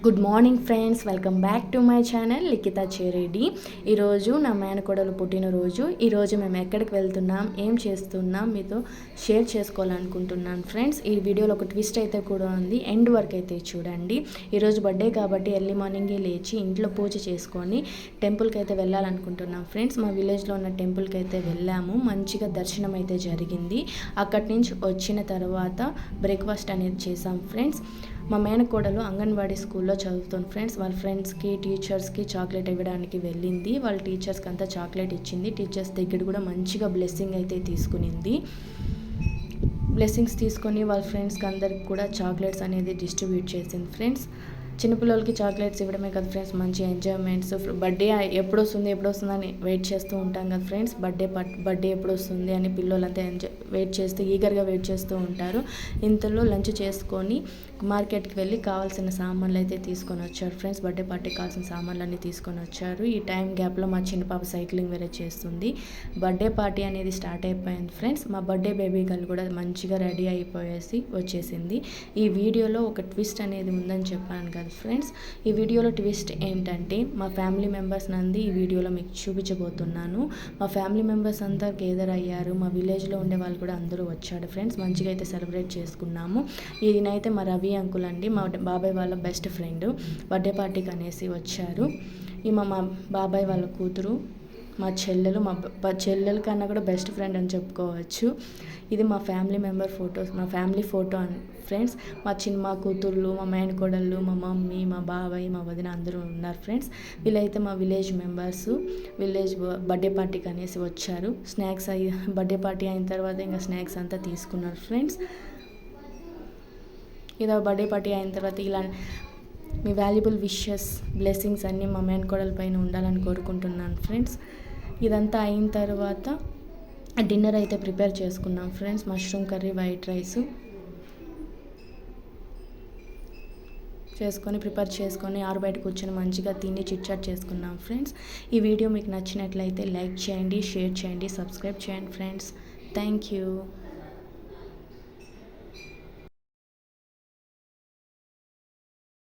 Good morning friends, welcome back to my channel Likhitha Chereddy. ఈరోజు నా మేనకోడలు పుట్టినరోజు. ఈరోజు మేము ఎక్కడికి వెళ్తున్నాం, ఏం చేస్తున్నాం మీతో షేర్ చేసుకోవాలనుకుంటున్నాను ఫ్రెండ్స్. ఈ వీడియోలో ఒక ట్విస్ట్ అయితే కూడా ఉంది, ఎండ్ వరకు అయితే చూడండి. ఈరోజు బర్త్డే కాబట్టి ఎర్లీ మార్నింగే లేచి ఇంట్లో పూజ చేసుకొని టెంపుల్కి అయితే వెళ్ళాలనుకుంటున్నాం ఫ్రెండ్స్. మా విలేజ్లో ఉన్న టెంపుల్కి అయితే వెళ్ళాము. మంచిగా దర్శనం అయితే జరిగింది. అక్కడి నుంచి వచ్చిన తర్వాత బ్రేక్ఫాస్ట్ అనేది చేసాం ఫ్రెండ్స్. మా మేనకోడలు అంగన్వాడీ స్కూల్లో చదువుతుంది ఫ్రెండ్స్. వాళ్ళ ఫ్రెండ్స్కి టీచర్స్కి చాక్లెట్ ఇవ్వడానికి వెళ్ళింది. వాళ్ళ టీచర్స్కి అంతా చాక్లెట్ ఇచ్చింది. టీచర్స్ దగ్గర కూడా మంచిగా బ్లెస్సింగ్ అయితే తీసుకునింది. బ్లెస్సింగ్స్ తీసుకొని వాళ్ళ ఫ్రెండ్స్కి అందరికి కూడా చాక్లెట్స్ అనేది డిస్ట్రిబ్యూట్ చేసింది ఫ్రెండ్స్. చిన్నపిల్లలకి చాక్లెట్స్ ఇవ్వడమే కదా ఫ్రెండ్స్, మంచి ఎంజాయ్మెంట్స్. బర్త్డే ఎప్పుడు వస్తుంది అని వెయిట్ చేస్తూ ఉంటాం కదా ఫ్రెండ్స్. బర్త్డే ఎప్పుడు వస్తుంది అని పిల్లలంతా వెయిట్ చేస్తూ ఈగర్గా వెయిట్ చేస్తూ ఉంటారు. ఇంతలో లంచ్ చేసుకొని మార్కెట్కి వెళ్ళి కావాల్సిన సామాన్లు అయితే తీసుకొని వచ్చారు ఫ్రెండ్స్. బర్త్డే పార్టీకి కావాల్సిన సామాన్లన్నీ తీసుకొని వచ్చారు. ఈ టైం గ్యాప్లో మా చిన్న పాప సైక్లింగ్ వేరే చేస్తుంది. బర్త్డే పార్టీ అనేది స్టార్ట్ అయిపోయింది ఫ్రెండ్స్. మా బర్త్డే బేబీ గర్ల్ కూడా మంచిగా రెడీ అయిపోయేసి వచ్చేసింది. ఈ వీడియోలో ఒక ట్విస్ట్ అనేది ఉందని చెప్పాను కదా ఫ్రెండ్స్. ఈ వీడియోలో ట్విస్ట్ ఏంటంటే మా ఫ్యామిలీ మెంబర్స్ నంది ఈ వీడియోలో మీకు చూపించబోతున్నాను. మా ఫ్యామిలీ మెంబర్స్ అంతా గేదర్ అయ్యారు. మా విలేజ్లో ఉండే వాళ్ళు కూడా అందరూ వచ్చాడు ఫ్రెండ్స్. మంచిగా అయితే సెలబ్రేట్ చేసుకున్నాము. ఈయనైతే మా రవి అంకుల్ అండి, మా బాబాయ్ వాళ్ళ బెస్ట్ ఫ్రెండ్. బర్త్డే పార్టీకి అనేసి వచ్చారు. ఈమె మా బాబాయ్ వాళ్ళ కూతురు, మా చెల్లెలు. మా చెల్లెల కన్నా కూడా బెస్ట్ ఫ్రెండ్ అని చెప్పుకోవచ్చు. ఇది మా ఫ్యామిలీ మెంబర్ ఫొటోస్, మా ఫ్యామిలీ ఫోటో అని ఫ్రెండ్స్. మా కూతుర్లు, మా మేనకోడళ్ళు, మా మమ్మీ, మా బాబాయ్, మా వదిన అందరూ ఉన్నారు ఫ్రెండ్స్. వీళ్ళైతే మా విలేజ్ మెంబర్స్. విలేజ్ బర్త్డే పార్టీకి అనేసి వచ్చారు. స్నాక్స్ బర్త్డే పార్టీ అయిన తర్వాత ఇంకా స్నాక్స్ అంతా తీసుకున్నారు ఫ్రెండ్స్. ఇలా బర్త్డే పార్టీ అయిన తర్వాత ఇలా మీ వాల్యుబుల్ విషెస్, బ్లెస్సింగ్స్ అన్నీ మా మేనకోడల పైన ఉండాలని కోరుకుంటున్నాను ఫ్రెండ్స్. ఇదంతా అయిన తర్వాత డిన్నర్ అయితే ప్రిపేర్ చేసుకున్నాం friends. Mushroom curry, white rice prepare చేసుకొని బయట కూర్చొని మంచిగా తిని చిట్చాట్ చేసుకున్నాం ఫ్రెండ్స్. ఈ వీడియో మీకు నచ్చినట్లయితే లైక్ చేయండి, షేర్ చేయండి, సబ్స్క్రైబ్ చేయండి ఫ్రెండ్స్. Thank you.